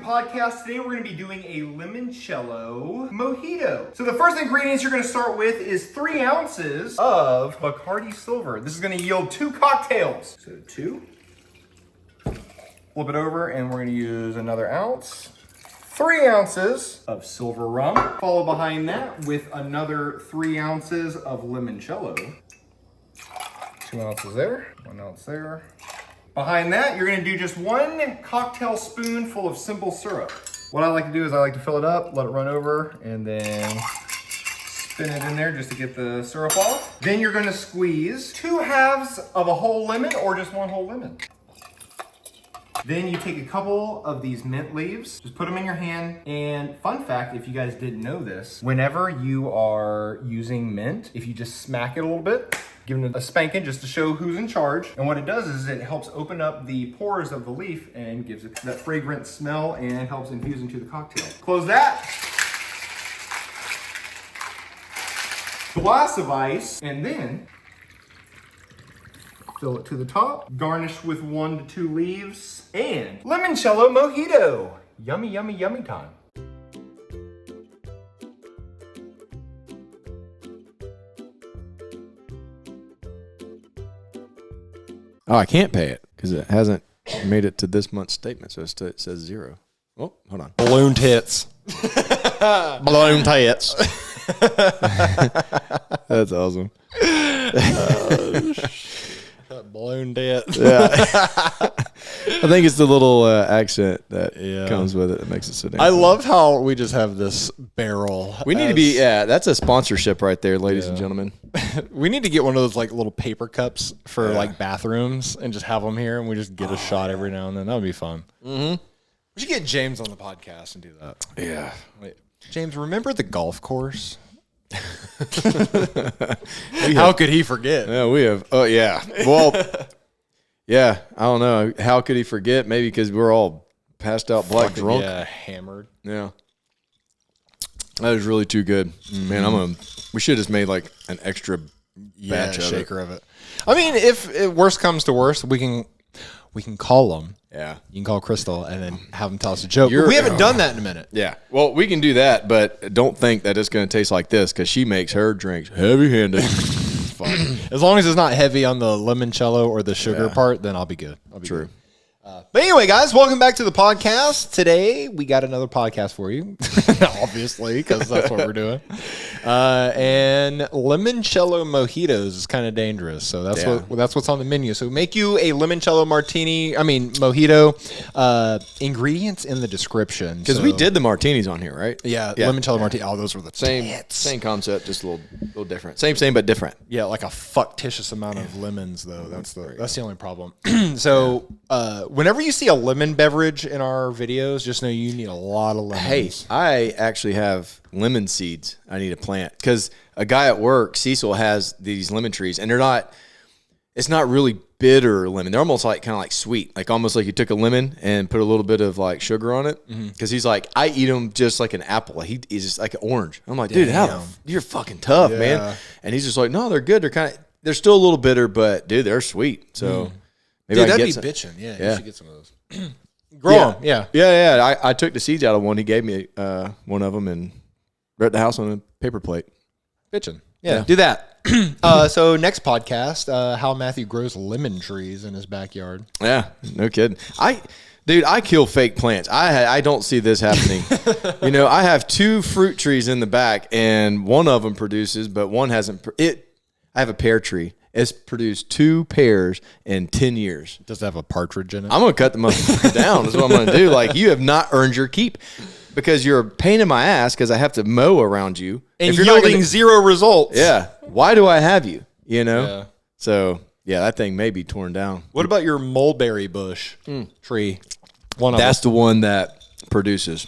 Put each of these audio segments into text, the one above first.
podcast. Today we're going to be doing a limoncello mojito. So the first ingredients you're going to start with is 3 ounces of Bacardi Silver. This is going to yield 2 cocktails. So 2. Flip it over and we're going to use another ounce. 3 ounces of silver rum. Follow behind that with another 3 ounces of limoncello. 2 ounces there, 1 ounce there. Behind that, you're gonna do just 1 cocktail spoonful of simple syrup. What I like to do is I like to fill it up, let it run over, and then spin it in there just to get the syrup off. Then you're gonna squeeze 2 halves of a whole lemon or just 1 whole lemon. Then you take a couple of these mint leaves, just put them in your hand. And fun fact, if you guys didn't know this, whenever you are using mint, if you just smack it a little bit, give it a spanking just to show who's in charge. And what it does is it helps open up the pores of the leaf and gives it that fragrant smell and helps infuse into the cocktail. Close that. Glass of ice, and then fill it to the top. Garnish with 1 to 2 leaves. And limoncello mojito. Yummy, yummy, yummy time. Oh, I can't pay it because it hasn't made it to this month's statement. So it says 0. Oh, hold on. Balloon tits. Balloon tits. That's awesome. Balloon tits. Yeah. I think it's the little accent that comes with it that makes it so damn I funny. love how we just have this barrel. We need to be, that's a sponsorship right there, ladies and gentlemen. We need to get one of those like little paper cups for like bathrooms and just have them here and we just get a shot every now and then. That would be fun. Mm-hmm. We should get James on the podcast and do that. Yeah. Wait, James, remember the golf course? How could he forget? Yeah, we have. Oh, yeah. Well, yeah, I don't know. How could he forget? Maybe because we're all passed out black drunk. Yeah, hammered. Yeah. That is really too good. Man, we should have just made like an extra batch of shaker of it. I mean, if worst comes to worst, we can call them. Yeah. You can call Crystal and then have them tell us a joke. We haven't done that in a minute. Yeah. Well, we can do that, but don't think that it's going to taste like this because she makes her drinks heavy-handed. As long as it's not heavy on the limoncello or the sugar part, then I'll be good. True. Good. But anyway, guys, welcome back to the podcast. Today, we got another podcast for you, obviously, because that's what we're doing. And limoncello mojitos is kind of dangerous, so that's what's on the menu. So make you a limoncello mojito. Ingredients in the description. Because we did the martinis on here, right? Yeah, limoncello martini. Oh, those were the same concept, just a little different. Same, but different. Yeah, like a fuctitious amount of lemons, though. That's the only problem. So, whenever you see a lemon beverage in our videos, just know you need a lot of lemons. Hey, I actually have lemon seeds I need to plant because a guy at work, Cecil, has these lemon trees, and it's not really bitter lemon. They're almost like kind of like sweet, like almost like you took a lemon and put a little bit of like sugar on it. Because he's like, I eat them just like an apple. He's just like an orange. I'm like, dude, you're fucking tough, man. And he's just like, no, they're good. They're still a little bitter, but dude, they're sweet. So. Maybe that'd be bitching. Yeah, you should get some of those. Grow them. Yeah. I took the seeds out of one. He gave me one of them, and we're at the house on a paper plate. Bitching. Yeah, do that. So next podcast, how Matthew grows lemon trees in his backyard. Yeah, no kidding. I kill fake plants. I don't see this happening. I have 2 fruit trees in the back, and one of them produces, but one hasn't. I have a pear tree. It's produced 2 pears in 10 years. Does it have a partridge in it? I'm going to cut the motherfucker down is what I'm going to do. Like, you have not earned your keep because you're a pain in my ass because I have to mow around you. And you're yielding 0 results. Yeah. Why do I have you? Yeah. So, yeah, that thing may be torn down. What about your mulberry bush tree? That's the one that produces.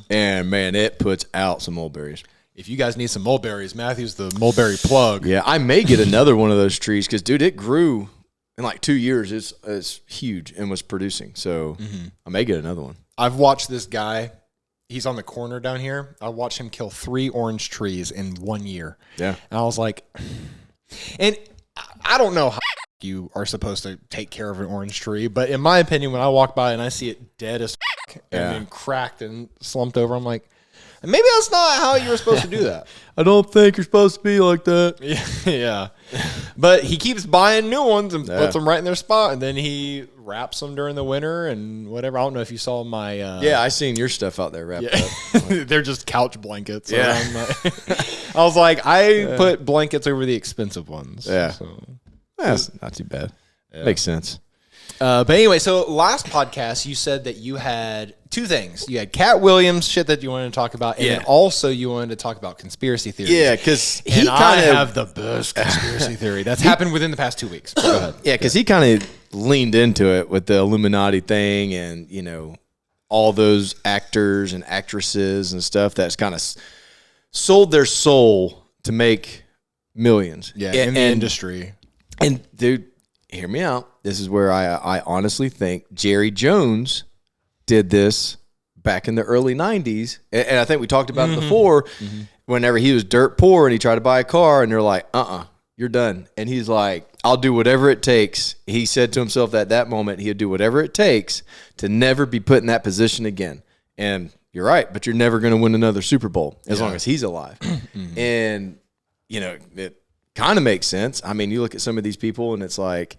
And, man, it puts out some mulberries. If you guys need some mulberries, Matthew's the mulberry plug. Yeah, I may get another one of those trees because, dude, it grew in like 2 years. It's huge and was producing. So I may get another one. I've watched this guy. He's on the corner down here. I watched him kill 3 orange trees in 1 year. Yeah. And I was like, and I don't know how you are supposed to take care of an orange tree, but in my opinion, when I walk by and I see it dead as and then cracked and slumped over. I'm like, maybe that's not how you were supposed to do that. I don't think you're supposed to be like that. Yeah. But he keeps buying new ones and puts them right in their spot. And then he wraps them during the winter and whatever. I don't know if you saw my... Yeah, I seen your stuff out there wrapped up. They're just couch blankets. Yeah. I was like, I put blankets over the expensive ones. Yeah. So. That's not too bad. Yeah. Makes sense. But anyway, so last podcast, you said that you had two things. You had Cat Williams shit that you wanted to talk about, and then also you wanted to talk about conspiracy theories. Yeah, because he kind of have the best conspiracy theory that's happened within the past 2 weeks. Go ahead. Yeah, because he kind of leaned into it with the Illuminati thing, and all those actors and actresses and stuff that's kind of sold their soul to make millions. Yeah, in the industry. And dude, hear me out. This is where I honestly think Jerry Jones did this back in the early 90s. And I think we talked about it before, whenever he was dirt poor and he tried to buy a car and they're like, you're done. And he's like, I'll do whatever it takes. He said to himself at that moment, he'd do whatever it takes to never be put in that position again. And you're right, but you're never going to win another Super Bowl as long as he's alive. And, it kind of makes sense. I mean, you look at some of these people and it's like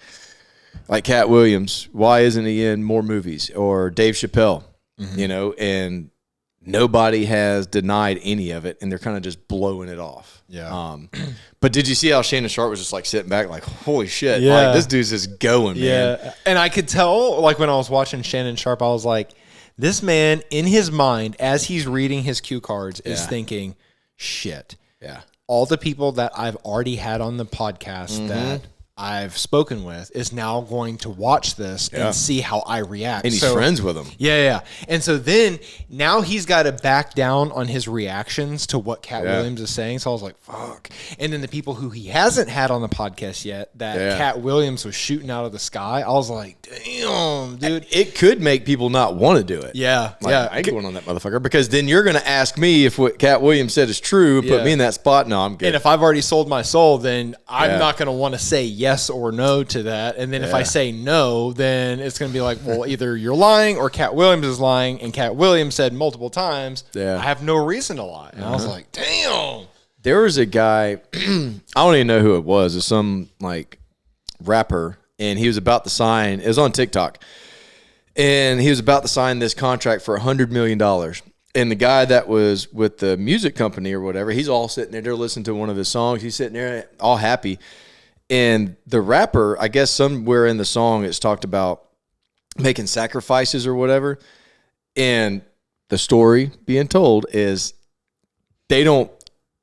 Cat Williams, why isn't he in more movies? Or Dave Chappelle, and nobody has denied any of it, and they're kind of just blowing it off. Yeah. But did you see how Shannon Sharp was just like sitting back like, holy shit, like this dude's just going, man. Yeah. And I could tell, like when I was watching Shannon Sharp, I was like, this man in his mind, as he's reading his cue cards, is thinking, shit. Yeah. All the people that I've already had on the podcast that I've spoken with is now going to watch this and see how I react. And he's friends with them. Yeah. And so then now he's got to back down on his reactions to what Cat Williams is saying. So I was like, fuck. And then the people who he hasn't had on the podcast yet that Cat Williams was shooting out of the sky, I was like, damn, dude. It could make people not want to do it. Yeah. I ain't going on that motherfucker, because then you're going to ask me if what Cat Williams said is true, put me in that spot. No, I'm good. And if I've already sold my soul, then I'm not going to want to say yes or no to that. And then if I say no, then it's going to be like, well, either you're lying or Cat Williams is lying. And Cat Williams said multiple times, I have no reason to lie. And I was like, damn. There was a guy, I don't even know who it was. It's some like rapper, and he was about to sign, it was on TikTok, and he was about to sign this contract for $100 million. And the guy that was with the music company or whatever, he's all sitting there, they're listening to one of his songs. He's sitting there all happy. And the rapper, I guess somewhere in the song, it's talked about making sacrifices or whatever. And the story being told is they don't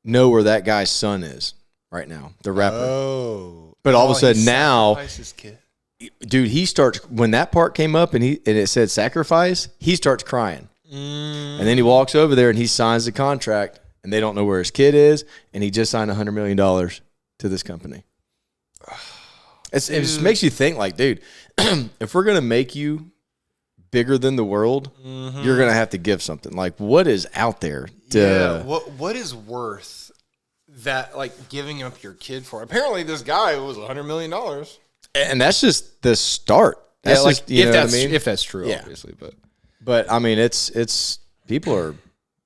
know where that guy's son is right now, the rapper. Oh. But all of a sudden now, dude, he starts, when that part came up and it said sacrifice, he starts crying. And then he walks over there and he signs the contract, and they don't know where his kid is, and he just signed $100 million to this company. It just makes you think, like, dude, if we're going to make you bigger than the world, you're going to have to give something. Like, what is out there? What is worth that, like, giving up your kid for? Apparently, this guy was $100 million. And that's just the start. That's like, just, you know what I mean? If that's true, obviously. But, I mean, it's people are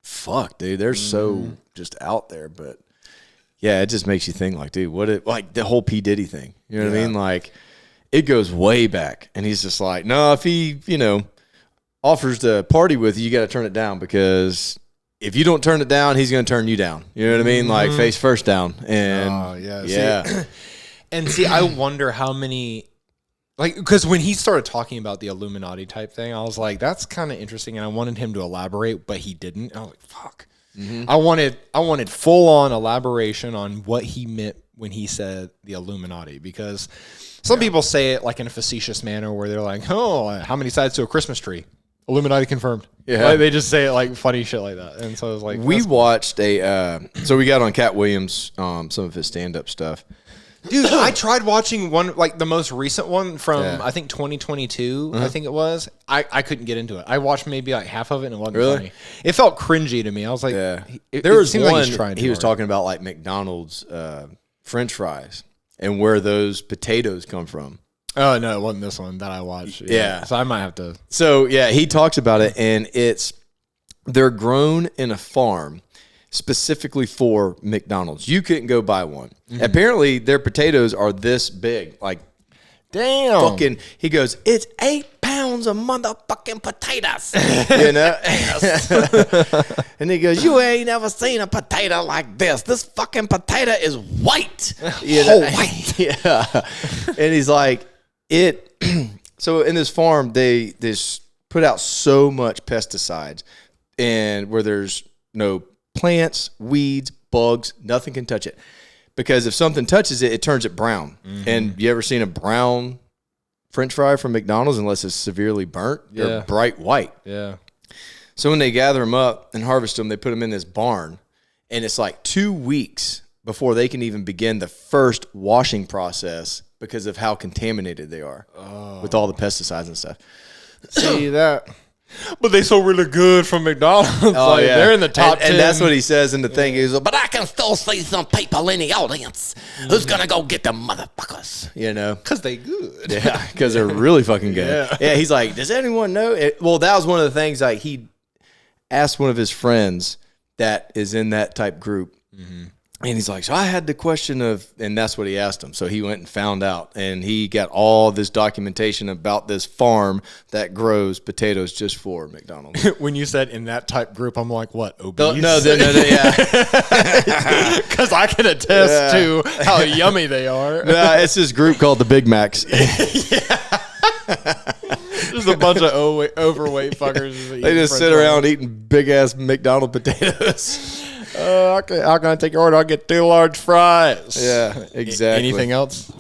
fucked, dude. They're so just out there, but... Yeah, it just makes you think, like, dude, like the whole P. Diddy thing. You know what I mean? Like, it goes way back. And he's just like, no, if he, offers to party with you, you got to turn it down, because if you don't turn it down, he's going to turn you down. You know what I mean? Like, face first down. And See, and see, I wonder how many, like, because when he started talking about the Illuminati type thing, I was like, that's kind of interesting. And I wanted him to elaborate, but he didn't. I was like, fuck. I wanted full on elaboration on what he meant when he said the Illuminati, because some people say it like in a facetious manner where they're like, oh, how many sides to a Christmas tree? Illuminati confirmed. Yeah. Like, they just say it like funny shit like that. And so I was like, we watched so we got on Cat Williams, some of his stand-up stuff. Dude, I tried watching one, like the most recent one from, I think 2022, I think it was. I couldn't get into it. I watched maybe like half of it and it wasn't funny. It felt cringy to me. I was like, there was one, like he was talking about like McDonald's French fries and where those potatoes come from. Oh no, it wasn't this one that I watched. Yeah. So I might have to. So yeah, he talks about it, and they're grown in a farm specifically for McDonald's. You couldn't go buy one. Apparently, their potatoes are this big, like Damn. fucking. He goes, it's 8 pounds of motherfucking potatoes, you know. And he goes, you ain't never seen a potato like this. This fucking potato is white, you know? White. Yeah. And he's like, so in this farm, they put out so much pesticides, and where there's no plants, weeds, bugs, nothing can touch it. Because if something touches it, it turns it brown. And you ever seen a brown French fry from McDonald's, unless it's severely burnt? They're bright white. Yeah. So when they gather them up and harvest them, they put them in this barn, and it's like 2 weeks before they can even begin the first washing process because of how contaminated they are with all the pesticides and stuff. See that? But they sold really good from McDonald's. Oh, like, yeah. They're in the top 10. And that's what he says in the thing. He goes, but I can still see some people in the audience who's going to go get them motherfuckers, you know? Because they good. Yeah, because they're really fucking good. Yeah, he's like, does anyone know? Well, that was one of the things, like, he asked one of his friends that is in that type group. And he's like, so I had the question of, and that's what he asked him. So he went and found out, and he got all this documentation about this farm that grows potatoes just for McDonald's. When you said in that type group, I'm like, what, obese? No, yeah. Because I can attest to how yummy they are. No, it's this group called the Big Macs. There's a bunch of overweight fuckers. They just sit around eating big-ass McDonald's potatoes. How can I take your order? I'll get 2 large fries. Yeah, exactly. Anything else?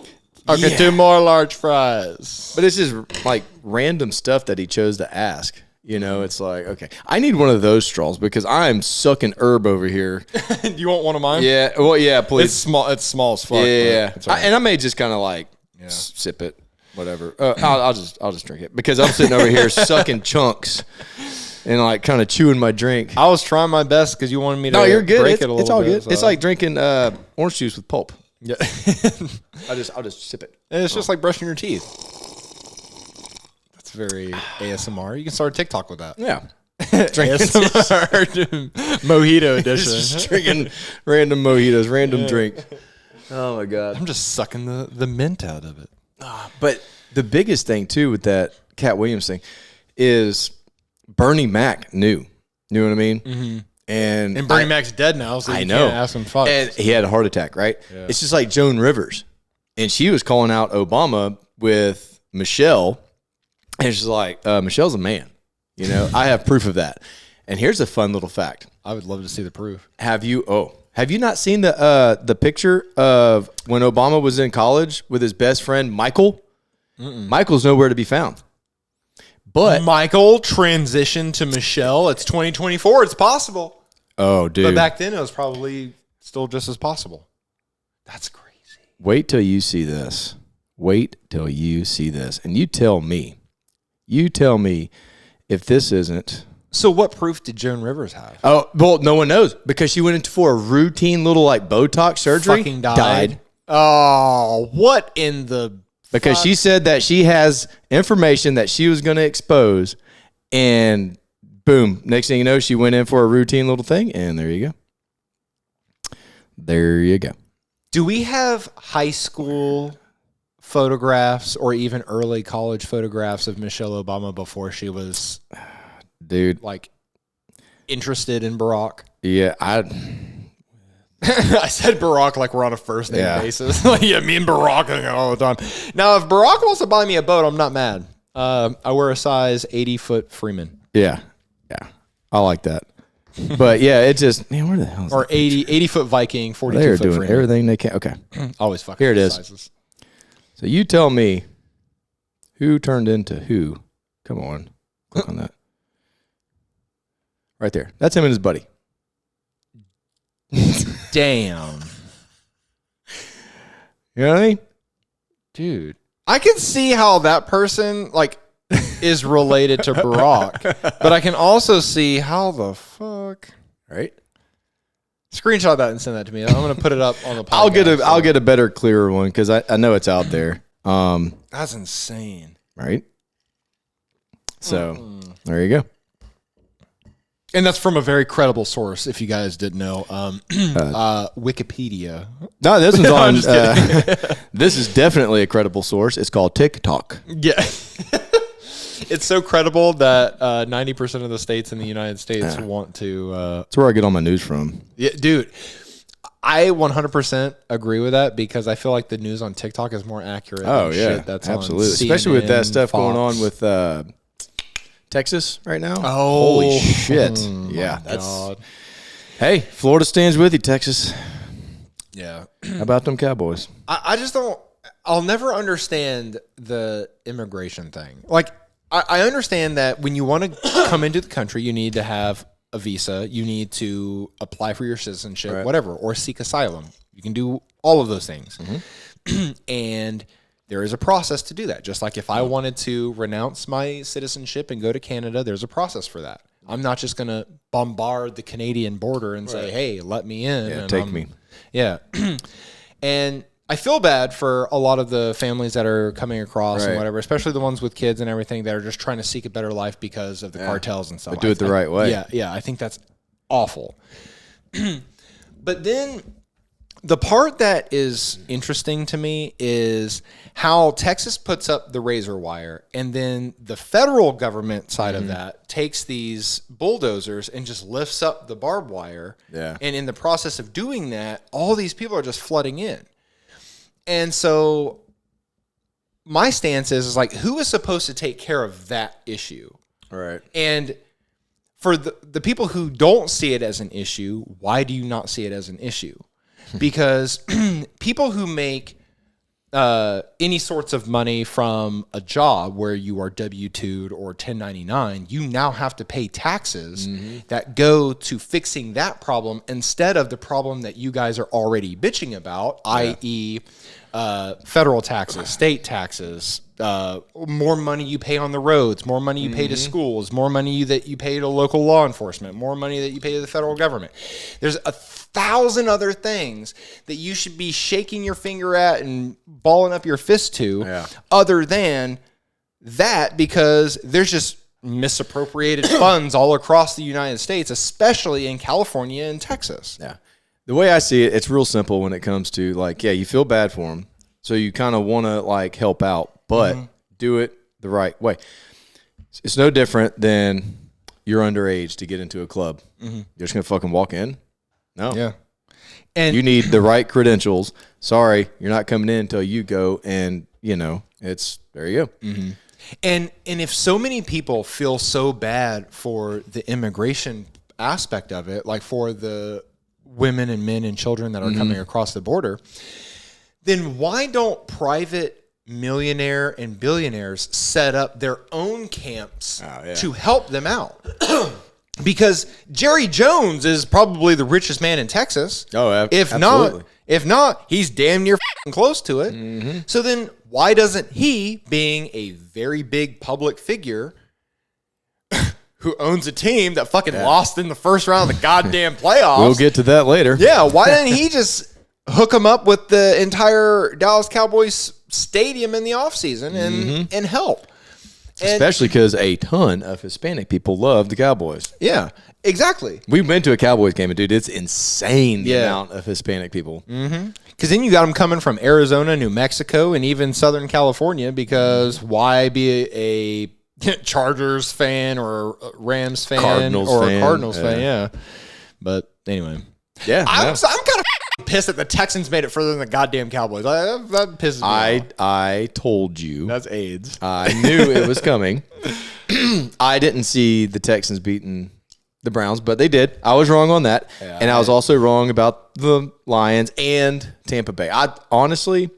I'll get 2 more large fries. But it's just like random stuff that he chose to ask. You know, it's like, okay, I need one of those straws because I'm sucking herb over here. You want one of mine? Yeah, well, yeah, please. It's small as fuck. Yeah. It's all right. And I may just kind of like sip it, whatever. I'll just drink it because I'm sitting over here sucking chunks and like kind of chewing my drink. I was trying my best because you wanted me to. No, you're good. Break It's it a little all bit, good. so. It's like drinking orange juice with pulp. Yeah. I'll just sip it. And it's just like brushing your teeth. That's very ASMR. You can start a TikTok with that. Yeah. ASMR Mojito edition. Just drinking random mojitos, random drink. Oh my god. I'm just sucking the mint out of it. But the biggest thing too with that Cat Williams thing is Bernie Mac knew. You know what I mean? Mm-hmm. And Bernie Mac's dead now, so you can't ask him fuck. And he had a heart attack, right? Yeah. It's just like Joan Rivers. And she was calling out Obama with Michelle. And she's like, Michelle's a man. You know, I have proof of that. And here's a fun little fact. I would love to see the proof. Have you not seen the picture of when Obama was in college with his best friend, Michael? Michael's nowhere to be found. But Michael transitioned to Michelle. It's 2024. It's possible. Oh, dude. But back then, it was probably still just as possible. That's crazy. Wait till you see this. Wait till you see this. And you tell me if this isn't. So what proof did Joan Rivers have? Oh, well, no one knows because she went in for a routine little like Botox surgery. Fucking died. Oh, what in the... Because she said that she has information that she was going to expose, and boom, next thing you know, she went in for a routine little thing, and there you go. There you go. Do we have high school photographs or even early college photographs of Michelle Obama before she was, dude, like, interested in Barack? Yeah, I said Barack like we're on a first name basis. Like, yeah, me and Barack hang out all the time. Now, if Barack wants to buy me a boat, I'm not mad. I wear a size 80-foot Freeman. Yeah. I like that. But yeah, it just, man, where the hell is or 80-foot Viking, 42-foot They're doing Freeman. everything they can. Okay. Always fucking here it is. Sizes. So you tell me who turned into who. Come on. Click on that. Right there. That's him and his buddy. Damn. You know what I mean? Dude. I can see how that person, like, is related to Barack, but I can also see how the fuck. Right? Screenshot that and send that to me. I'm going to put it up on the podcast. I'll get a better, clearer one because I know it's out there. That's insane. Right? So, there you go. And that's from a very credible source, if you guys didn't know. Wikipedia. No, this one's on. I'm just This is definitely a credible source. It's called TikTok. Yeah. It's so credible that 90% of the states in the United States want to. That's where I get all my news from. Yeah, dude. I 100% agree with that because I feel like the news on TikTok is more accurate. Oh, than yeah. shit that's absolutely. on Especially with that CNN, stuff going Fox. on with Texas right now. Oh, holy shit. Yeah. God. Hey, Florida stands with you, Texas. Yeah. How about them Cowboys? I just don't. I'll never understand the immigration thing. Like, I understand that when you want to come into the country, you need to have a visa. You need to apply for your citizenship, whatever, or seek asylum. You can do all of those things. And there is a process to do that. Just like if I wanted to renounce my citizenship and go to Canada, there's a process for that. I'm not just going to bombard the Canadian border and say, hey, let me in. Yeah, and take me. Yeah. And I feel bad for a lot of the families that are coming across and whatever, especially the ones with kids and everything that are just trying to seek a better life because of the cartels and stuff. But do it the right way. Yeah. I think that's awful. But then the part that is interesting to me is how Texas puts up the razor wire and then the federal government side of that takes these bulldozers and just lifts up the barbed wire. Yeah. And in the process of doing that, all these people are just flooding in. And so my stance is like, who is supposed to take care of that issue? Right. And for the people who don't see it as an issue, why do you not see it as an issue? Because people who make any sorts of money from a job where you are W-2'd or 1099, you now have to pay taxes that go to fixing that problem instead of the problem that you guys are already bitching about, i.e., federal taxes, state taxes, more money you pay on the roads, more money you pay to schools, more money that you pay to local law enforcement, more money that you pay to the federal government. There's 1,000 other things that you should be shaking your finger at and balling up your fist to other than that, because there's just misappropriated funds all across the United States, especially in California and Texas. Yeah. The way I see it, it's real simple when it comes to like, you feel bad for them. So you kind of want to like help out, but do it the right way. It's no different than you're underage to get into a club. You're just going to fucking walk in? No. Yeah. And you need the right credentials. Sorry, you're not coming in until you go, and it's there you go. And if so many people feel so bad for the immigration aspect of it, like for the women and men and children that are coming across the border, then why don't private millionaire and billionaires set up their own camps to help them out? Because Jerry Jones is probably the richest man in Texas. Oh, if not, he's damn near close to it. So then why doesn't he, being a very big public figure who owns a team that fucking lost in the first round of the goddamn playoffs? We'll get to that later. Yeah, why didn't he just hook him up with the entire Dallas Cowboys stadium in the offseason and help? Especially because a ton of Hispanic people love the Cowboys. Yeah, exactly. We've been to a Cowboys game, and dude, it's insane the amount of Hispanic people. Because then you got them coming from Arizona, New Mexico, and even Southern California, because why be a Chargers fan or a Rams fan Cardinals or fan. a Cardinals fan? Yeah. But anyway. Yeah. I'm kind of pissed that the Texans made it further than the goddamn Cowboys. That pisses me off. I told you. That's AIDS. I knew it was coming. I didn't see the Texans beating the Browns, but they did. I was wrong on that. Yeah, and I was also wrong about the Lions and Tampa Bay. I honestly,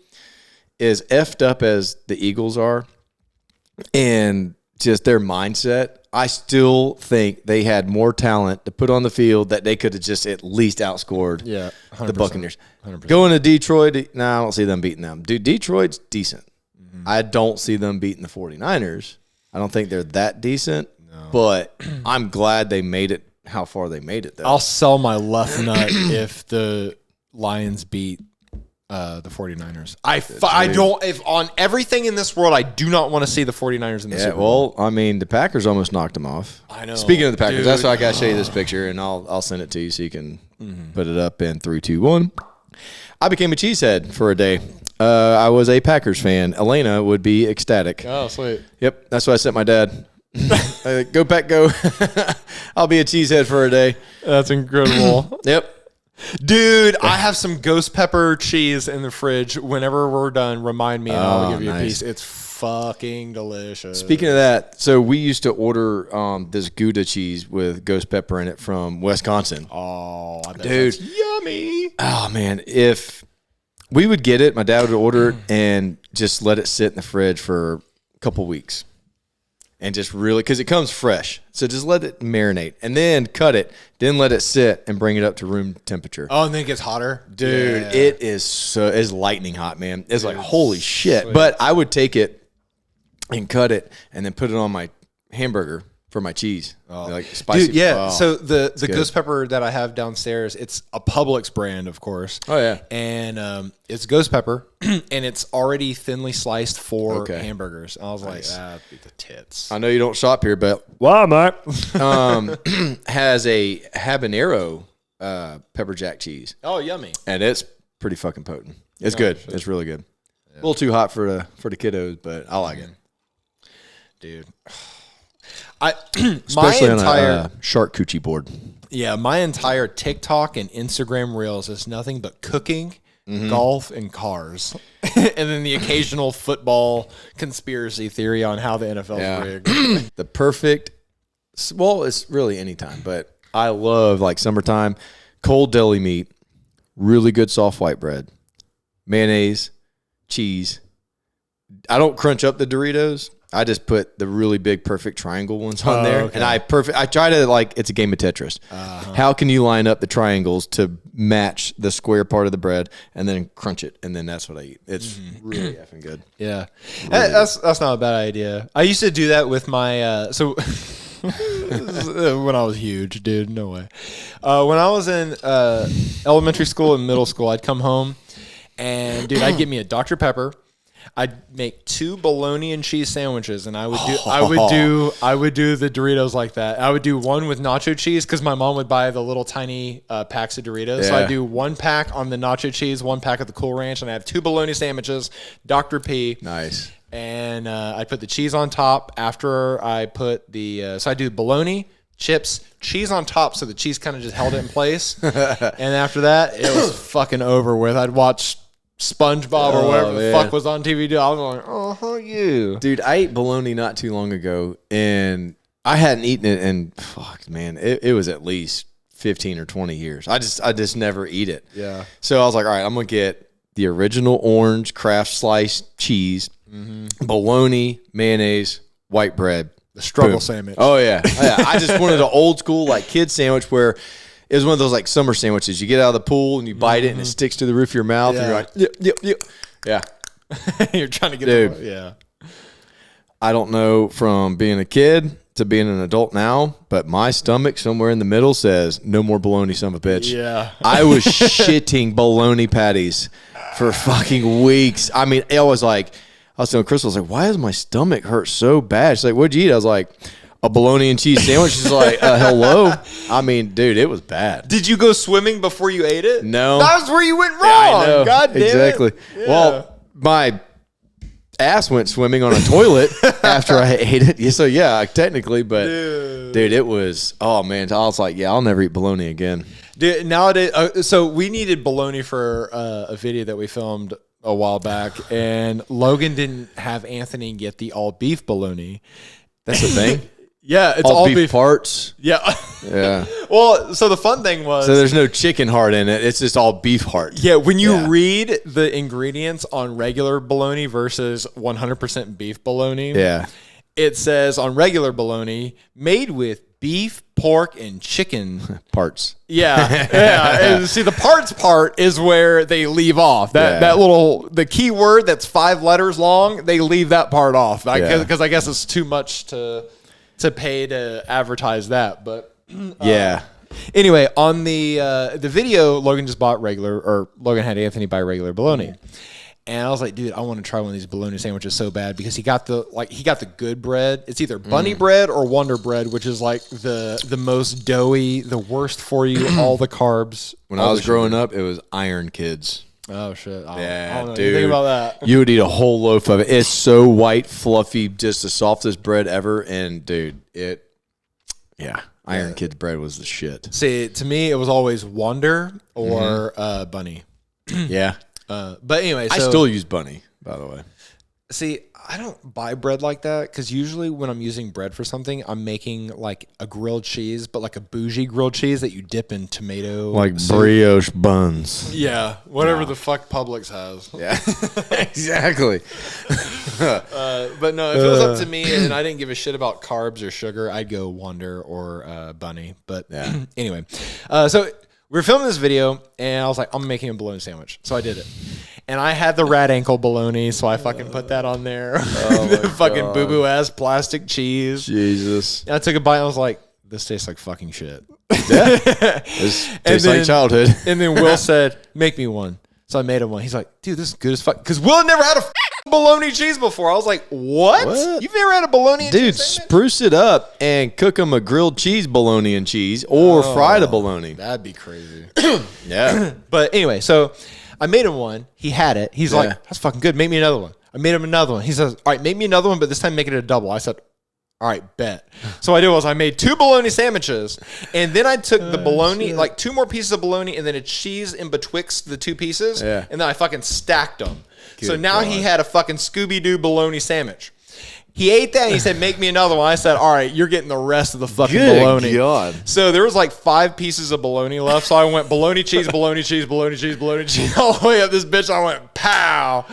as effed up as the Eagles are and just their mindset, I still think they had more talent to put on the field that they could have just at least outscored the Buccaneers. 100%. Going to Detroit, I don't see them beating them. Dude, Detroit's decent. I don't see them beating the 49ers. I don't think they're that decent, but I'm glad they made it how far they made it, though. I'll sell my left nut if the Lions beat the 49ers. I don't, if on everything in this world, I do not want to see the 49ers in the Super Bowl. Well, I mean, the Packers almost knocked them off. I know. Speaking of the Packers, dude. that's why I got to show you this picture, and I'll send it to you so you can put it up in 3, 2, 1. I became a cheesehead for a day. I was a Packers fan. Elena would be ecstatic. Oh, sweet. Yep, that's what I sent my dad. Go Pack, go. I'll be a cheesehead for a day. That's incredible. Yep. Dude, I have some ghost pepper cheese in the fridge. Whenever we're done, remind me and I'll give you a piece. It's fucking delicious. Speaking of that, so we used to order this Gouda cheese with ghost pepper in it from Wisconsin. Oh, I bet dude, that's yummy. Oh man, if we would get it, my dad would order it and just let it sit in the fridge for a couple weeks. And just really, because it comes fresh. So just let it marinate and then cut it. Then let it sit and bring it up to room temperature. Oh, and then it gets hotter? Dude, it is lightning hot, man. It's like, holy shit. Sweet. But I would take it and cut it and then put it on my hamburger for my cheese. Like spicy. Dude, yeah. Oh, so the good. ghost pepper that I have downstairs, it's a Publix brand, of course. Oh, yeah. And it's ghost pepper, and it's already thinly sliced for Okay. hamburgers. I was like, that'd be the tits. I know you don't shop here, but Walmart has a habanero pepper jack cheese. Oh, yummy. And it's pretty fucking potent. It's good. Shit. It's really good. Yeah. A little too hot for the kiddos, but I like it. Dude. Especially on a shark coochie board. Yeah, my entire TikTok and Instagram reels is nothing but cooking, golf, and cars. And then the occasional football conspiracy theory on how the NFL's rigged. The perfect, well, it's really any time, but I love like summertime, cold deli meat, really good soft white bread, mayonnaise, cheese. I don't crunch up the Doritos. I just put the really big, perfect triangle ones on there, okay. And I try to like it's a game of Tetris. How can you line up the triangles to match the square part of the bread, and then crunch it, and then that's what I eat. It's really effing good. Yeah, really that's not a bad idea. I used to do that with my when I was huge, dude. No way. When I was in elementary school and middle school, I'd come home, and dude, I'd get me a Dr. Pepper. I'd make 2 bologna and cheese sandwiches, and I would do the Doritos like that. I would do one with nacho cheese because my mom would buy the little tiny packs of Doritos. Yeah. So I'd do 1 pack on the nacho cheese, 1 pack of the Cool Ranch, and I have 2 bologna sandwiches, Dr. P. Nice. And I put the cheese on top after I put the so I do bologna, chips, cheese on top, so the cheese kind of just held it in place. And after that, it was fucking over with. I'd watch SpongeBob or whatever the fuck was on TV. I was like, oh, you. Dude, I ate bologna not too long ago, and I hadn't eaten it in, fuck, man, it was at least 15 or 20 years. I just never eat it. Yeah. So I was like, all right, I'm going to get the original orange Kraft sliced cheese, bologna, mayonnaise, white bread. The struggle sandwich. Oh, yeah. I just wanted an old school, like, kid sandwich where it was one of those like summer sandwiches. You get out of the pool and you bite it and it sticks to the roof of your mouth. And you're like, yep. Yeah. You're trying to get Dude, yeah. I don't know from being a kid to being an adult now, but my stomach somewhere in the middle says no more bologna, son of a bitch. Yeah. I was shitting bologna patties for fucking weeks. I mean, I was telling Crystal, I was like, why does my stomach hurt so bad? She's like, what'd you eat? I was like, a bologna and cheese sandwich. Is like, hello. I mean, dude, it was bad. Did you go swimming before you ate it? No. That was where you went wrong. Yeah, I know. God damn exactly. it. Yeah. Well, my ass went swimming on a toilet after I ate it. So yeah, technically, but dude, it was, oh man. I was like, yeah, I'll never eat bologna again. Dude, nowadays, so we needed bologna for a video that we filmed a while back, and Logan didn't have Anthony get the all beef bologna. That's the thing. Yeah, it's all beef parts. Yeah. Yeah. Well, so the fun thing was, so there's no chicken heart in it. It's just all beef heart. Yeah, when you read the ingredients on regular bologna versus 100% beef bologna, it says on regular bologna made with beef, pork, and chicken parts. Yeah. And see, the parts part is where they leave off. That little, the key word that's 5 letters long, they leave that part off. Because I guess it's too much to pay to advertise that. But yeah. Anyway, on the video, Logan had Anthony buy regular bologna. And I was like, dude, I want to try one of these bologna sandwiches so bad because he got the good bread. It's either bunny bread or Wonder bread, which is like the most doughy, the worst for you, all the carbs. When I was growing up, it was Iron Kids. Oh shit! I don't know dude. anything about that. You would eat a whole loaf of it. It's so white, fluffy, just the softest bread ever. And dude, Iron Kids bread was the shit. See, to me, it was always Wonder or bunny. Yeah. But anyway, I still use bunny, by the way. See, I don't buy bread like that because usually when I'm using bread for something, I'm making like a grilled cheese, but like a bougie grilled cheese that you dip in tomato. Like soup. brioche buns. Yeah, whatever the fuck Publix has. Yeah, exactly. But no, if it was up to me and I didn't give a shit about carbs or sugar, I'd go Wonder or bunny. But anyway, so we were filming this video, and I was like, I'm making a bologna sandwich. So I did it. And I had the rat ankle bologna, so I fucking put that on there. The fucking boo-boo ass plastic cheese. Jesus. And I took a bite, and I was like, this tastes like fucking shit. Yeah. This tastes like childhood. And then Will said, make me one. So I made him one. He's like, dude, this is good as fuck. Because Will had never had a bologna cheese before. I was like, what? You've never had a bologna and Dude, cheese sandwich? spruce it up and cook them a grilled cheese bologna and cheese or fried a bologna. That'd be crazy. Yeah. But anyway, so I made him one. He had it. He's like, that's fucking good. Make me another one. I made him another one. He says, all right, make me another one, but this time make it a double. I said, all right, bet. So what I did was I made 2 bologna sandwiches, and then I took the bologna, like 2 more pieces of bologna, and then a cheese in betwixt the 2 pieces, and then I fucking stacked them. So now he had a fucking Scooby-Doo bologna sandwich. He ate that and he said, make me another one. I said, all right, you're getting the rest of the fucking bologna. God. So there was like 5 pieces of bologna left. So I went bologna cheese, bologna cheese, bologna cheese, bologna cheese, all the way up this bitch. I went, pow.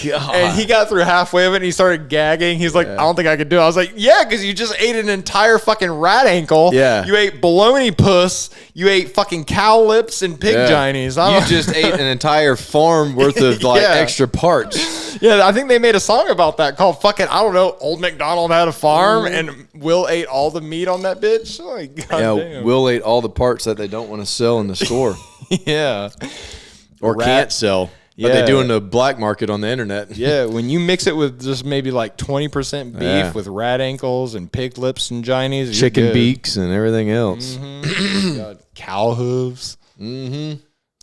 God. And he got through halfway of it and he started gagging. He's like, I don't think I could do it. I was like, yeah, because you just ate an entire fucking rat ankle. Yeah. You ate bologna puss. You ate fucking cow lips and pig ginies. You just ate an entire farm worth of like extra parts. Yeah, I think they made a song about that called fucking, I don't know, Old MacDonald had a farm and Will ate all the meat on that bitch. Like, goddamn. Will ate all the parts that they don't want to sell in the store. Yeah. Or can't sell. But they do in the black market on the internet. Yeah, when you mix it with just maybe like 20% beef with rat ankles and pig lips and ginies. Chicken beaks and everything else. God, cow hooves. Mm-hmm.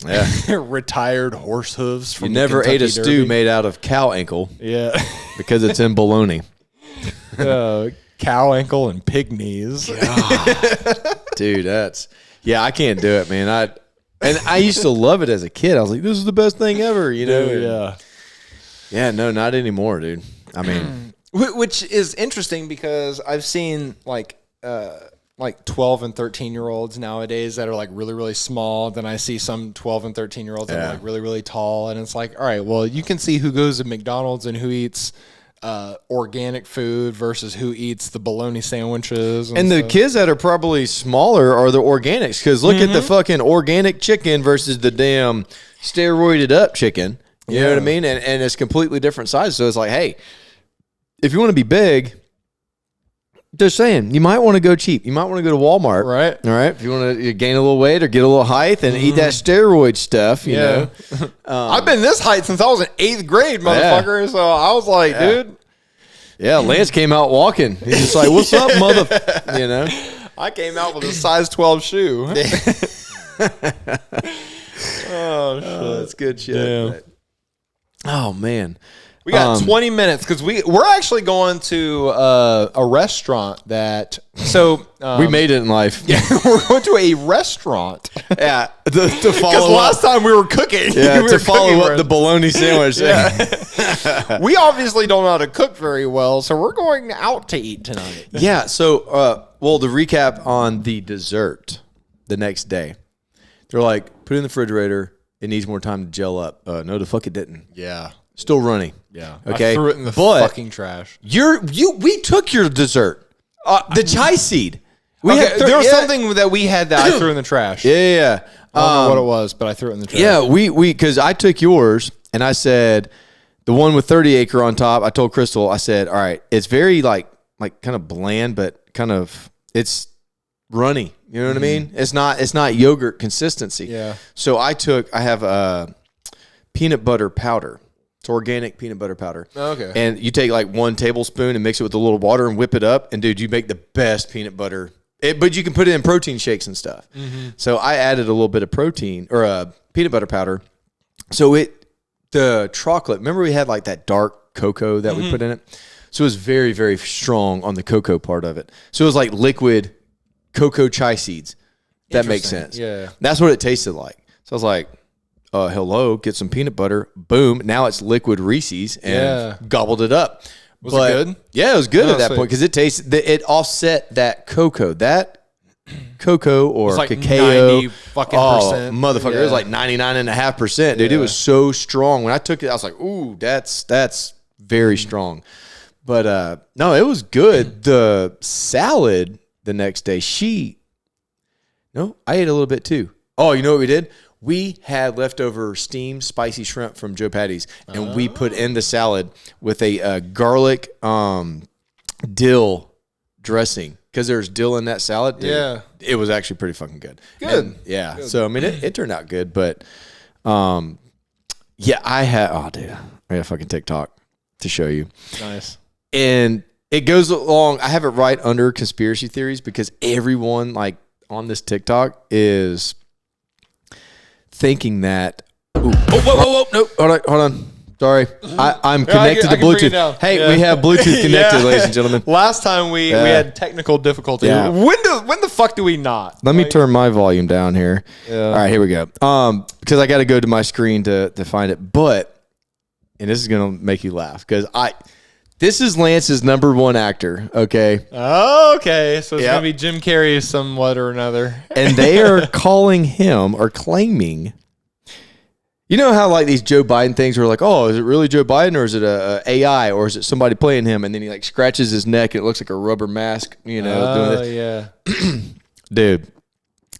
Yeah. Retired horse hooves from You never ate a stew Derby. made out of cow ankle. Yeah. Because it's in bologna. Cow ankle and pig knees. Dude, I can't do it, man. I used to love it as a kid. I was like, this is the best thing ever, you know? Yeah. Yeah, no, not anymore, dude. I mean, which is interesting because I've seen like 12 and 13-year-olds nowadays that are like really, really small. Then I see some 12 and 13-year-olds that are like really, really tall. And it's like, all right, well, you can see who goes to McDonald's and who eats organic food versus who eats the bologna sandwiches. And the kids that are probably smaller are the organics. Because look at the fucking organic chicken versus the damn steroided up chicken. You know what I mean? And it's completely different sizes. So it's like, hey, if you want to be big, just saying, you might want to go cheap. You might want to go to Walmart. Right. All right. If you want to gain a little weight or get a little height and eat that steroid stuff, you know. I've been this height since I was in 8th grade, motherfucker. So I was like, dude. Yeah, Lance came out walking. He's just like, what's up, mother? You know. I came out with a size 12 shoe. Oh, shit. That's good shit. Damn. Oh, man. We got 20 minutes because we're actually going to a restaurant that we made it in life. Yeah, we're going to a restaurant. Yeah, to follow Because last time we were cooking. Yeah, we to were follow cooking up the bologna sandwich. Yeah. We obviously don't know how to cook very well, so we're going out to eat tonight. Yeah. So, well, to recap on the dessert, the next day, they're like, put it in the refrigerator. It needs more time to gel up. No, the fuck it didn't. Yeah. Still running. Yeah. Okay. I threw it in the fucking trash. We took your dessert. The chai seed. There was something that we had that I threw in the trash. Yeah. I don't know what it was, but I threw it in the trash. Yeah, because I took yours and I said the one with 30 acre on top. I told Crystal, I said, all right, it's very like kind of bland, but kind of it's runny. You know what I mean? It's not yogurt consistency. Yeah. So I have peanut butter powder. It's organic peanut butter powder. Okay. And you take like 1 tablespoon and mix it with a little water and whip it up. And dude, you make the best peanut butter. But you can put it in protein shakes and stuff. So I added a little bit of protein or peanut butter powder. So the chocolate, remember we had like that dark cocoa that we put in it? So it was very, very strong on the cocoa part of it. So it was like liquid cocoa chai seeds. That makes sense. Yeah. That's what it tasted like. So I was like, hello, get some peanut butter. Boom. Now it's liquid Reese's and gobbled it up. Was it good? Yeah, it was good at that sweet. point because it offset that cocoa. That cocoa or like cacao. 90 fucking percent. Motherfucker. It was like 99.5%. Dude, it was so strong. When I took it, I was like, ooh, that's very strong. But no, it was good. The salad the next day, I ate a little bit too. Oh, you know what we did? We had leftover steamed spicy shrimp from Joe Patty's, and we put in the salad with a garlic dill dressing because there's dill in that salad. Dude, Yeah. it was actually pretty fucking good. Good. And, yeah. Good. So I mean, it turned out good, but yeah, I got a fucking TikTok to show you. Nice. And it goes along. I have it right under conspiracy theories because everyone like on this TikTok is thinking that. Ooh, whoa, no, hold on. Sorry, I'm connected to Bluetooth. Hey, we have Bluetooth connected, ladies and gentlemen. Last time we had technical difficulty. Yeah. When the fuck do we not? Let me turn my volume down here. Yeah. All right, here we go. Because I got to go to my screen to find it, and this is gonna make you laugh because this is Lance's number 1 actor. Okay. Oh, okay. So it's gonna be Jim Carrey somewhat or another. And they are calling him or claiming. You know how like these Joe Biden things were like, oh, is it really Joe Biden or is it a AI or is it somebody playing him? And then he like scratches his neck and it looks like a rubber mask, doing this. Yeah. Dude,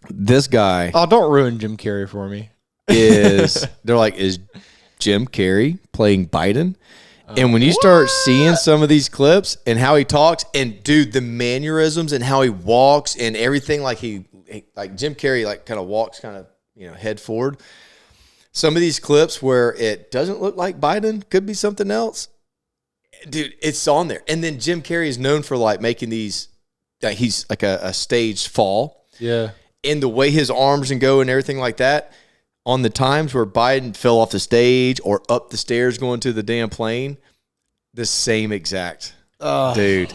this guy Oh, don't ruin Jim Carrey for me. is Jim Carrey playing Biden? And when you start seeing some of these clips and how he talks and dude, the mannerisms and how he walks and everything, like like Jim Carrey, like kind of walks kind of, head forward. Some of these clips where it doesn't look like Biden, could be something else. Dude, it's on there. And then Jim Carrey is known for like making these, he's like a staged fall. Yeah. And the way his arms and go and everything like that. On the times where Biden fell off the stage or up the stairs going to the damn plane, the same exact dude.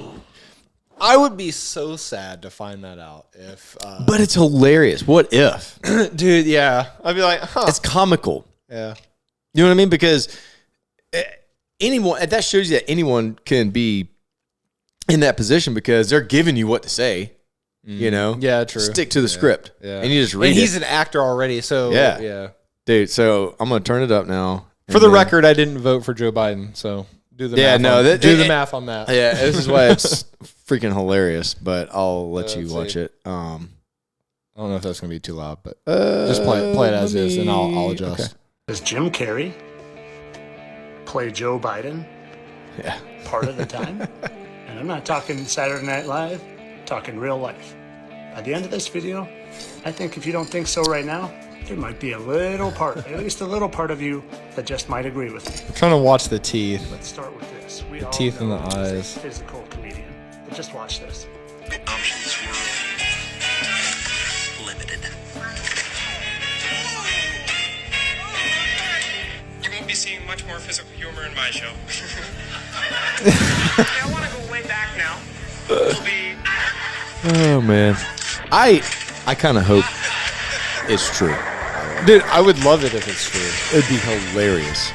I would be so sad to find that out if. But it's hilarious. What if? Dude, yeah. I'd be like, huh. It's comical. Yeah. You know what I mean? Because that shows you that anyone can be in that position because they're giving you what to say. Yeah, true. Stick to the script. Yeah. And you just read and it. he's an actor already, so yeah. Dude, so I'm going to turn it up now. For the record, I didn't vote for Joe Biden, so do the math. Do the math on that. Yeah, this is why it's freaking hilarious, but I'll let you watch it. I don't know if that's going to be too loud, but just play it as is, and I'll adjust. Okay. Does Jim Carrey play Joe Biden part of the time? And I'm not talking Saturday Night Live, I'm talking real life. By the end of this video, I think if you don't think so right now, there might be a little part, at least a little part of you that just might agree with me. I'm trying to watch the teeth. Let's start with this. The teeth in the eyes. He's a physical comedian. But just watch this. Options were limited. You won't be seeing much more physical humor in my show. I want to go way back now. It'll be... Oh, man. I kind of hope it's true. Dude, I would love it if it's true. It'd be hilarious.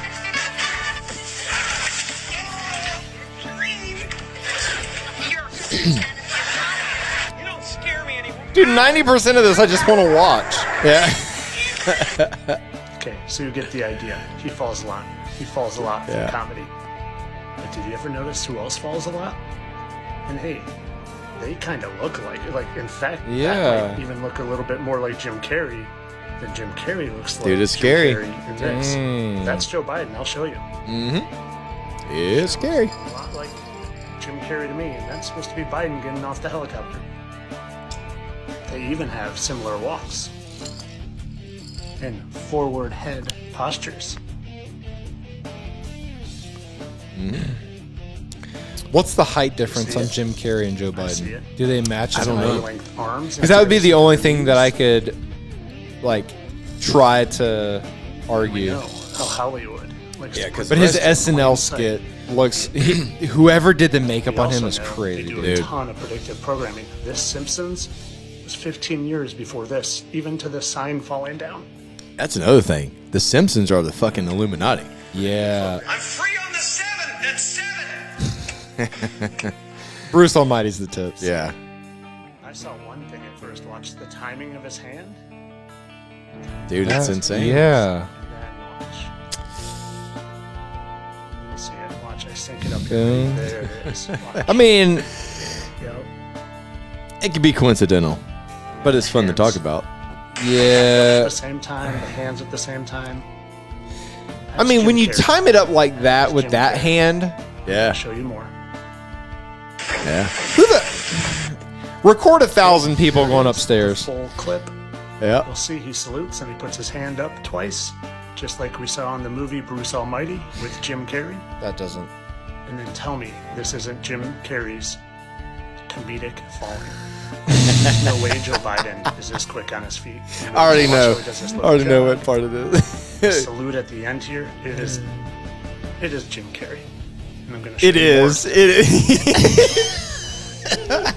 You don't scare me anymore. Dude, 90% of this I just want to watch. Yeah. Okay, so you get the idea. He falls a lot. He falls a lot from comedy. But did you ever notice who else falls a lot? And hey, they kind of look alike. Like, in fact, that might even look a little bit more like Jim Carrey than Jim Carrey looks like. Dude, it's Jim scary. Carrey in this. That's Joe Biden. I'll show you. Mm-hmm. It's scary. A lot like Jim Carrey to me, and that's supposed to be Biden getting off the helicopter. They even have similar walks and forward head postures. What's the height difference see on it? Jim Carrey and Joe see Biden? it. Do they match? I don't know. Length arms. Because that would be the only thing that I could, like, try to argue. No, how Hollywood. But his SNL skit looks. Whoever did the makeup on him is They crazy, do dude. a ton of predictive programming. This Simpsons was 15 years before this, even to the sign falling down. That's another thing. The Simpsons are the fucking Illuminati. Yeah. I'm free on the 7. That's 7. Bruce Almighty's the tips. Yeah. I saw one thing at first. Watch the timing of his hand. Dude, it's insane. Yeah. Then watch. You'll see it. Watch. I sync it up. Okay. Here. There it is. Watch. I mean, Yep. It could be coincidental, but it's fun to talk about. At yeah. the same time, the hands at the same time. I mean, when you time it up like that with that hand, Yeah. I'll show you more. Yeah. who the record 1,000 people going upstairs? Full clip. Yeah. You'll see he salutes and he puts his hand up twice, just like we saw in the movie Bruce Almighty with Jim Carrey. That doesn't. And then tell me this isn't Jim Carrey's comedic falling. No way Joe Biden is this quick on his feet. I already Watch know. how he does this I little already know jab. what part of this. Salute at the end here. It is Jim Carrey. And I'm gonna show It you more. is. It is.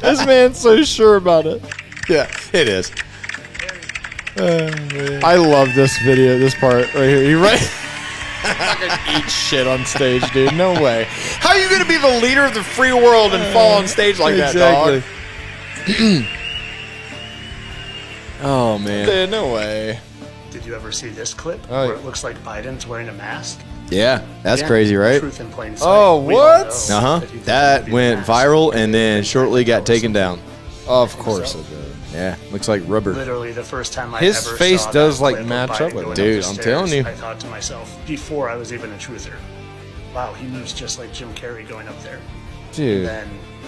This man's so sure about it. Yeah, it is. I love this video, this part right here. You right? I could eat shit on stage, dude. No way. How are you gonna be the leader of the free world and fall on stage like that, dog? Oh, man. Dude, no way. Did you ever see this clip Oh, where yeah. it looks like Biden's wearing a mask? Yeah, that's Again, crazy, right? Truth in plain sight. Oh, We all what? know Uh-huh. that he doesn't That need a went mask. viral and then shortly got taken down. Of course it did. Yeah, looks like rubber. Literally the first time I His ever face saw does, that like, clip of match Biden up with going it. up Dude, the I'm stairs, telling you. I thought to myself, before I was even a truther, wow, he moves just like Jim Carrey going up there. Dude. Then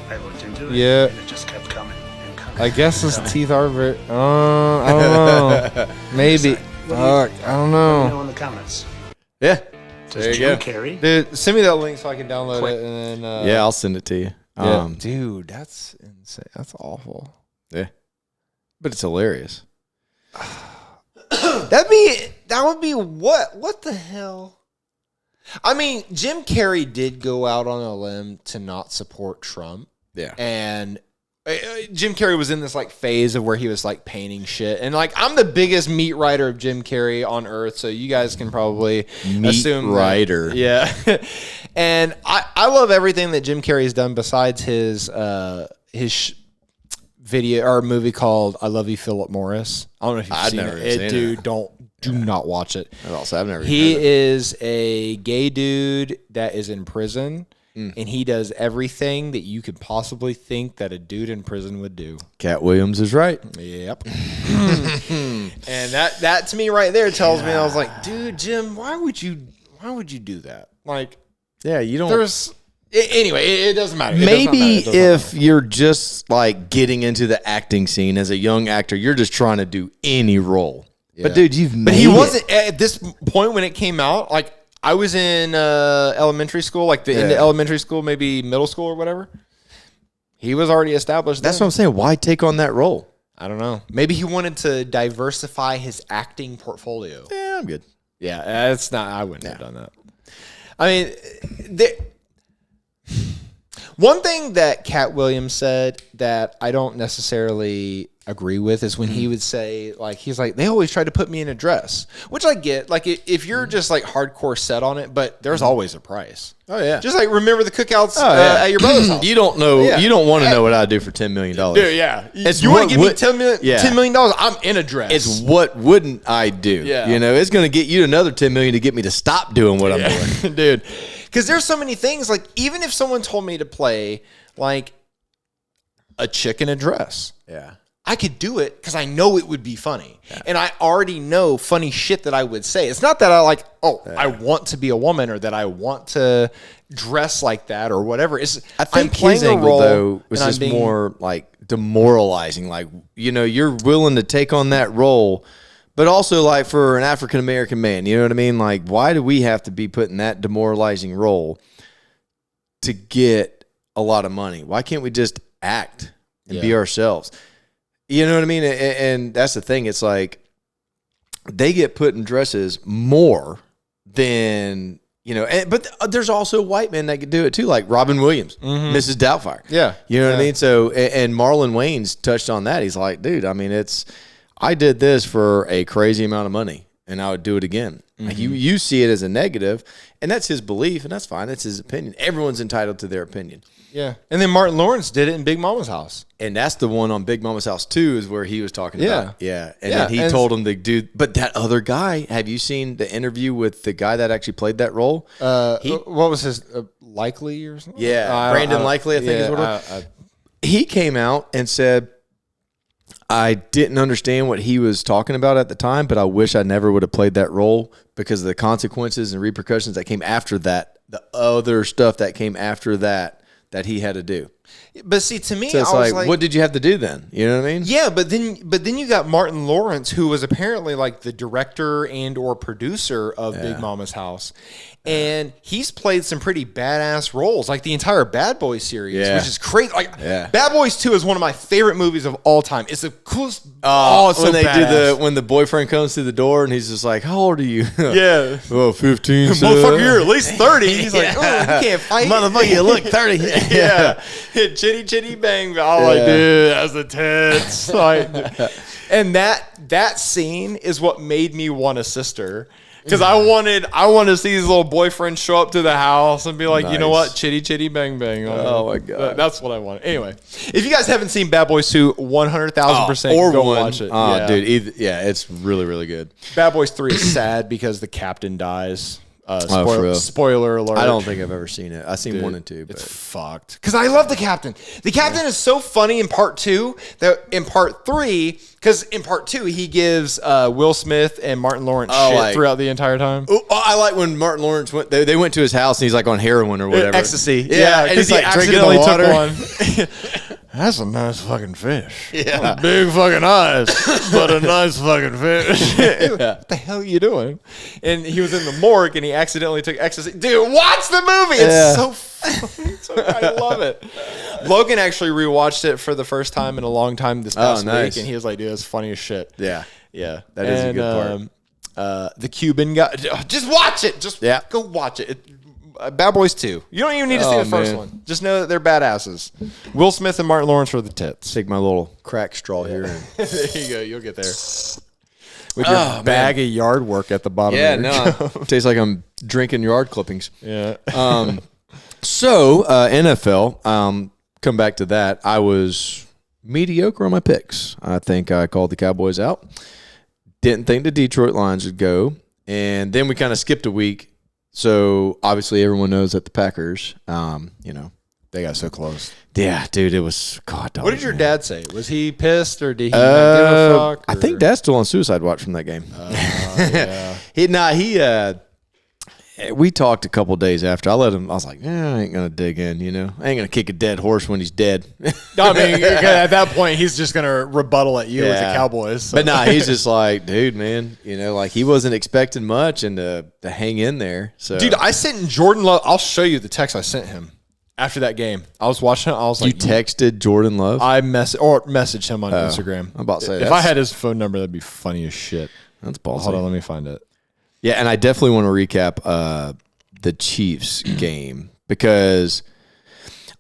I looked into it, Yeah. and it just kept coming and coming. I guess his and coming. teeth are very. I don't know. Maybe. Fuck. I don't Let me know. know in the comments. Yeah. Does There you Jim go. Carrey? Dude, send me that link so I can download Quick. it and then. Yeah, I'll send it to you. Yeah. Dude, that's insane. That's awful. Yeah. But it's hilarious. That would be what? What the hell? I mean, Jim Carrey did go out on a limb to not support Trump. Yeah. And Jim Carrey was in this like phase of where he was like painting shit. And like, I'm the biggest meat writer of Jim Carrey on earth. So you guys can probably assume that- writer. yeah. And I love everything that Jim Carrey's done besides his video or movie called I Love You, Philip Morris. I don't know if you've I've seen never it. seen Dude, it. do not watch it. I've never He heard of it. is a gay dude that is in prison, and he does everything that you could possibly think that a dude in prison would do. Cat Williams is right. Yep. And that to me right there tells me, I was like, dude, Jim, why would you do that? Like, Yeah, you don't. there's anyway, it doesn't matter. It does not Maybe matter. It does not if you're just like getting into the acting scene as a young actor, you're just trying to do any role. But dude, you've made But he it. wasn't at this point when it came out. Like I was in elementary school, like the end of elementary school, maybe middle school or whatever. He was already established. That's then. what I'm saying. Why take on that role? I don't know. Maybe he wanted to diversify his acting portfolio. Yeah, I'm good. Yeah, that's not. I wouldn't have done that. I mean, one thing that Cat Williams said that I don't necessarily agree with is when he would say, like, he's like, they always try to put me in a dress, which I get. Like, if you're just like hardcore set on it, but there's always a price. Oh yeah. Just like remember the cookouts at your brother's house. You don't know. Yeah. You don't want to know what I do for $10 million. Dude, yeah. It's you want what to give me would- $10 million? I'm in a dress. It's what wouldn't I do? Yeah. You know, it's going to get you another $10 million to get me to stop doing what I'm doing. Dude. Because there's so many things, like, even if someone told me to play, like, a chick in a dress, Yeah. I could do it because I know it would be funny. Yeah. And I already know funny shit that I would say. It's not that I like, I want to be a woman or that I want to dress like that or whatever. It's I think I'm playing his a angle role though was and I'm just being- more like demoralizing. Like, you know, you're willing to take on that role, but also like for an African American man, you know what I mean? Like, why do we have to be put in that demoralizing role to get a lot of money? Why can't we just act and be ourselves? You know what I mean? And that's the thing. It's like they get put in dresses more than, you know, but there's also white men that can do it too, like Robin Williams, Mrs. Doubtfire. Yeah. You know what I mean? So, and Marlon Wayans touched on that. He's like, dude, I mean, I did this for a crazy amount of money and I would do it again. Like you see it as a negative, and that's his belief, and that's fine. That's his opinion. Everyone's entitled to their opinion. Yeah. And then Martin Lawrence did it in Big Mama's house. And that's the one on Big Mama's House 2 is where he was talking about. Yeah. And then he and told him to do, but that other guy, have you seen the interview with the guy that actually played that role? What was his, Likely or something? Yeah. Brandon Likely, I think is what it was. He came out and said, I didn't understand what he was talking about at the time, but I wish I never would have played that role because of the consequences and repercussions that came after that, the other stuff that came after that he had to do. But see, to me, So it's I was like, what did you have to do then? You know what I mean? Yeah, but then you got Martin Lawrence, who was apparently like the director and or producer of Big Mama's House, and he's played some pretty badass roles, like the entire Bad Boys series, which is crazy. Like Bad Boys 2 is one of my favorite movies of all time. It's the coolest. It's when so they badass. when the boyfriend comes through the door and he's just like, "How old are you?" Yeah. Oh, 15. Motherfucker, you're at least 30. He's like, oh, you can't fight. Motherfucker, you look 30. Yeah. Chitty chitty bang. I'm like, dude, that's the tits. Like, and that scene is what made me want a sister. Because I wanted to see his little boyfriend show up to the house and be like, you know what? Chitty chitty bang bang. Oh my God. That's what I wanted. Anyway, if you guys haven't seen Bad Boys 2, 100,000% go watch it. Oh, dude. It's really, really good. Bad Boys 3 is sad because the captain dies. For real? Spoiler alert. I don't think I've ever seen it. I've seen 1 and 2. But. It's fucked. Because I love the captain. The captain is so funny in part 2 that in part 3, because in part 2 he gives Will Smith and Martin Lawrence shit throughout the entire time. Oh, I like when Martin Lawrence went. They went to his house and he's like on heroin or whatever. Ecstasy. Yeah, and he's like drinking the water. Took one. That's a nice fucking fish. Yeah. Big fucking eyes, but a nice fucking fish. What the hell are you doing? And he was in the morgue and he accidentally took ecstasy. Dude, watch the movie. It's so funny. I love it. Logan actually rewatched it for the first time in a long time this past week, and he was like, dude, it's funny as shit. Yeah. Yeah. That is a good part. The Cuban guy. Just watch it. Just go watch it. Bad Boys 2. You don't even need to see the first one. Just know that they're badasses. Will Smith and Martin Lawrence are the tits. Take my little crack straw here. There you go. You'll get there. With your bag of yard work at the bottom of your cup. Tastes like I'm drinking yard clippings. Yeah. So, NFL, come back to that. I was mediocre on my picks. I think I called the Cowboys out. Didn't think the Detroit Lions would go. And then we kind of skipped a week. So, obviously, everyone knows that the Packers, they got so close. Yeah, dude, it was God. What did your dad say? Was he pissed or did he not give a fuck? I think Dad's still on suicide watch from that game. Yeah. We talked a couple days after. I was like, I ain't gonna dig in, I ain't gonna kick a dead horse when he's dead. I mean, at that point, he's just gonna rebuttal at you with the Cowboys. So. But he's just like, dude, man, like he wasn't expecting much and to hang in there. So, dude, I sent Jordan Love. I'll show you the text I sent him after that game. I was watching it. I was like, you texted Jordan Love? I messaged him on Instagram. I'm about to say if I had his phone number, that'd be funny as shit. That's ballsy. Hold on, let me find it. Yeah, and I definitely want to recap the Chiefs game because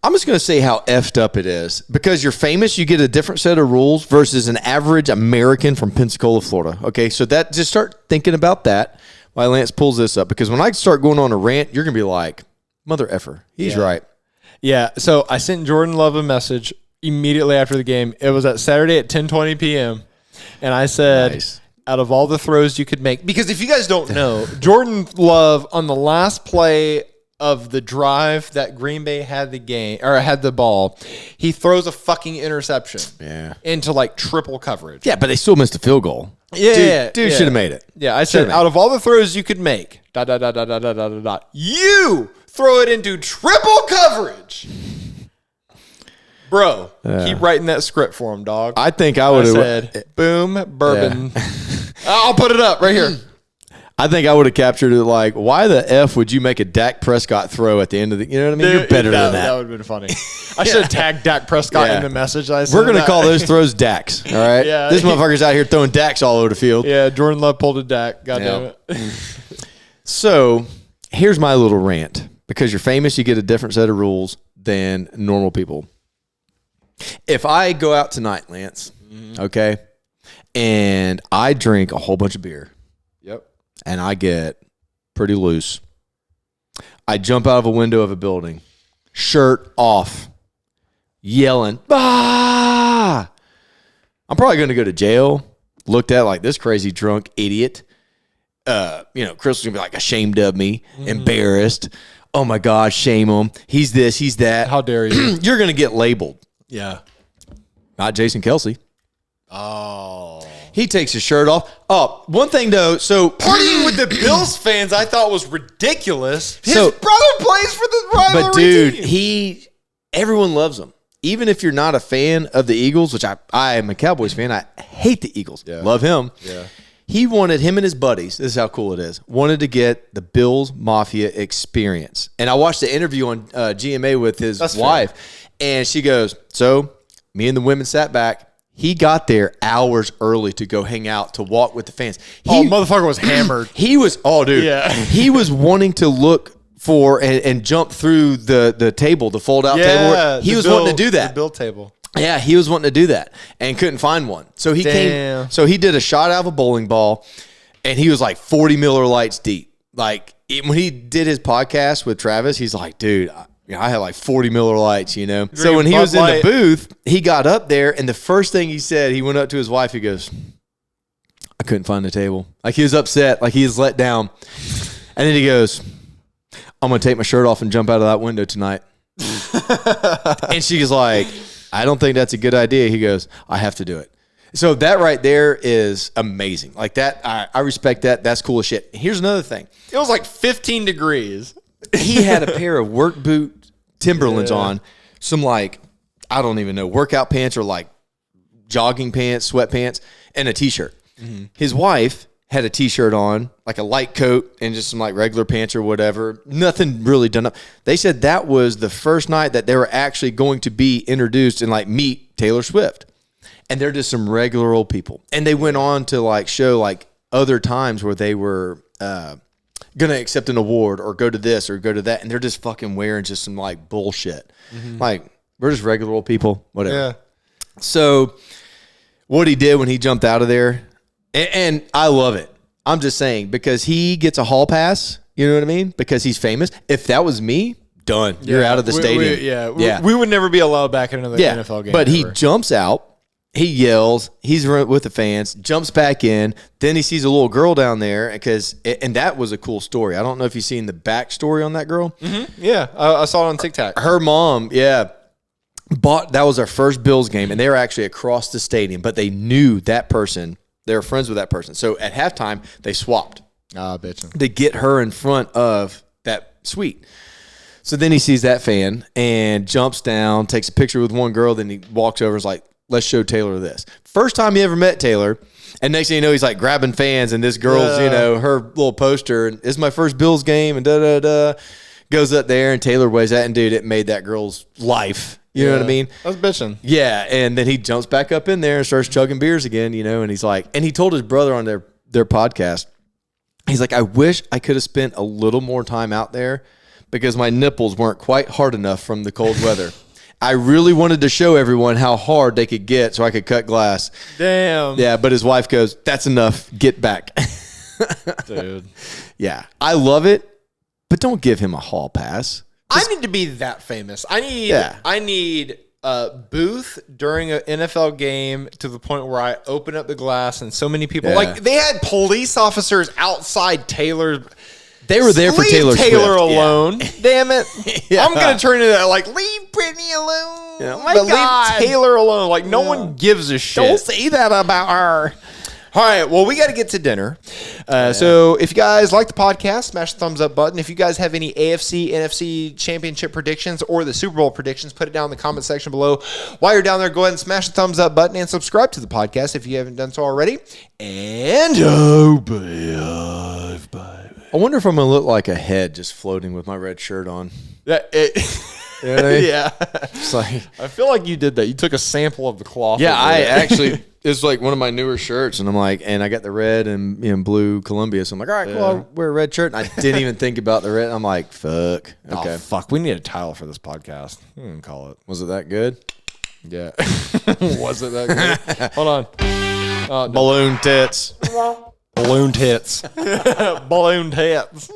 I'm just going to say how effed up it is. Because you're famous, you get a different set of rules versus an average American from Pensacola, Florida. Okay, so just start thinking about that while Lance pulls this up. Because when I start going on a rant, you're going to be like, mother effer, he's right. Yeah, so I sent Jordan Love a message immediately after the game. It was at Saturday at 10:20 p.m. And I said... Nice. Out of all the throws you could make, because if you guys don't know, Jordan Love on the last play of the drive that Green Bay had the ball, he throws a fucking interception into like triple coverage. Yeah, but they still missed a field goal. Yeah, dude should have made it. Yeah, I said out of all the throws you could make, you throw it into triple coverage. Bro, keep writing that script for him, dog. I think I would have said, boom, bourbon. I'll put it up right here. I think I would have captured it like, why the F would you make a Dak Prescott throw at the end of the, you know what I mean? You're better than that. That would have been funny. I should have tagged Dak Prescott in the message. We're going to call those throws Daks, all right? Yeah. This motherfucker's out here throwing Daks all over the field. Yeah, Jordan Love pulled a Dak. God damn it. So here's my little rant. Because you're famous, you get a different set of rules than normal people. If I go out tonight, Lance, okay, and I drink a whole bunch of beer, and I get pretty loose, I jump out of a window of a building, shirt off, yelling, bah! I'm probably going to go to jail, looked at like this crazy drunk idiot. Crystal's going to be like ashamed of me, embarrassed. Oh my God, shame him. He's this, he's that. How dare you? You're going to get labeled. Yeah. Not Jason Kelsey. Oh. He takes his shirt off. Oh, one thing though. So Partying with the Bills fans I thought was ridiculous. His So- brother plays for the rivalry but dude, team. everyone loves him. Even if you're not a fan of the Eagles, which I am a Cowboys fan, I hate the Eagles. Yeah. Love him. Yeah. He wanted him and his buddies. This is how cool it is. Wanted to get the Bills Mafia experience. And I watched the interview on GMA with his wife, and she goes, "So me and the women sat back. He got there hours early to go hang out, to walk with the fans. Motherfucker was hammered. He was, Yeah. he was wanting to look for and jump through the table, the fold out table. He was wanting to do that. The bill table. Yeah, he was wanting to do that and couldn't find one. So he came. So he did a shot out of a bowling ball, and he was like 40 Miller Lights deep. Like when he did his podcast with Travis, he's like, dude, I had like 40 Miller Lights, you know. So when he was in the booth, he got up there, and the first thing he said, he went up to his wife. He goes, I couldn't find the table. Like he was upset, like he was let down. And then he goes, I'm going to take my shirt off and jump out of that window tonight. And she was like, I don't think that's a good idea. He goes, I have to do it. So that right there is amazing. Like that, I respect that. That's cool as shit. Here's another thing. It was like 15 degrees. He had a pair of work boot Timberlands on, some like, I don't even know, workout pants or like jogging pants, sweatpants, and a t-shirt. Mm-hmm. His wife had a t-shirt on, like a light coat and just some like regular pants or whatever. Nothing really done up. They said that was the first night that they were actually going to be introduced and like meet Taylor Swift. And they're just some regular old people. And they went on to like show like other times where they were going to accept an award or go to this or go to that. And they're just fucking wearing just some like bullshit. Mm-hmm. Like we're just regular old people, whatever. Yeah. So what he did when he jumped out of there, and I love it. I'm just saying, because he gets a hall pass, you know what I mean? Because he's famous. If that was me, done. You're out of the stadium. We would never be allowed back in another NFL game. But he jumps out. He yells. He's with the fans. Jumps back in. Then he sees a little girl down there, and that was a cool story. I don't know if you've seen the backstory on that girl. Mm-hmm. Yeah, I saw it on TikTok. Her mom, that was our first Bills game, and they were actually across the stadium, but they knew that person. They were friends with that person. So at halftime, they swapped. Bitchin'. To get her in front of that suite. So then he sees that fan and jumps down, takes a picture with one girl, then he walks over and is like, let's show Taylor this. First time he ever met Taylor, and next thing you know, he's like grabbing fans, and this girl's, her little poster, and it's my first Bills game, and da-da-da. Goes up there, and Taylor weighs that, and dude, it made that girl's life. You know what I mean? I was bitching. Yeah, and then he jumps back up in there and starts chugging beers again, and he's like, and he told his brother on their podcast, he's like, I wish I could have spent a little more time out there because my nipples weren't quite hard enough from the cold weather. I really wanted to show everyone how hard they could get so I could cut glass. Damn. Yeah, but his wife goes, that's enough. Get back. Dude. Yeah, I love it, but don't give him a hall pass. I need to be that famous. I need a booth during an NFL game to the point where I open up the glass and so many people like they had police officers outside Taylor. They were there for Taylor Swift. Alone. Yeah. Damn it. I'm going to turn into that like leave Britney alone. Oh my God. Leave Taylor alone. Like no one gives a shit. Don't say that about her. All right, well, we got to get to dinner. So if you guys like the podcast, smash the thumbs up button. If you guys have any AFC, NFC championship predictions or the Super Bowl predictions, put it down in the comment section below. While you're down there, go ahead and smash the thumbs up button and subscribe to the podcast if you haven't done so already. And I wonder if I'm going to look like a head just floating with my red shirt on. You know what I mean? Yeah. It's like, I feel like you did that. You took a sample of the cloth. yeah, over I there. actually, it's like one of my newer shirts, and I'm like, and I got the red and blue Columbia, so I'm like, all right, cool, I'll wear a red shirt, and I didn't even think about the red. I'm like, fuck. Okay. Oh, fuck. We need a title for this podcast. We can call it. Was it that good? Yeah. Was it that good? Hold on. No. Balloon tits. Balloon tits. Balloon tits.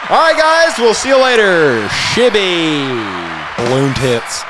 All right, guys. We'll see you later. Shibby. Balloon tits.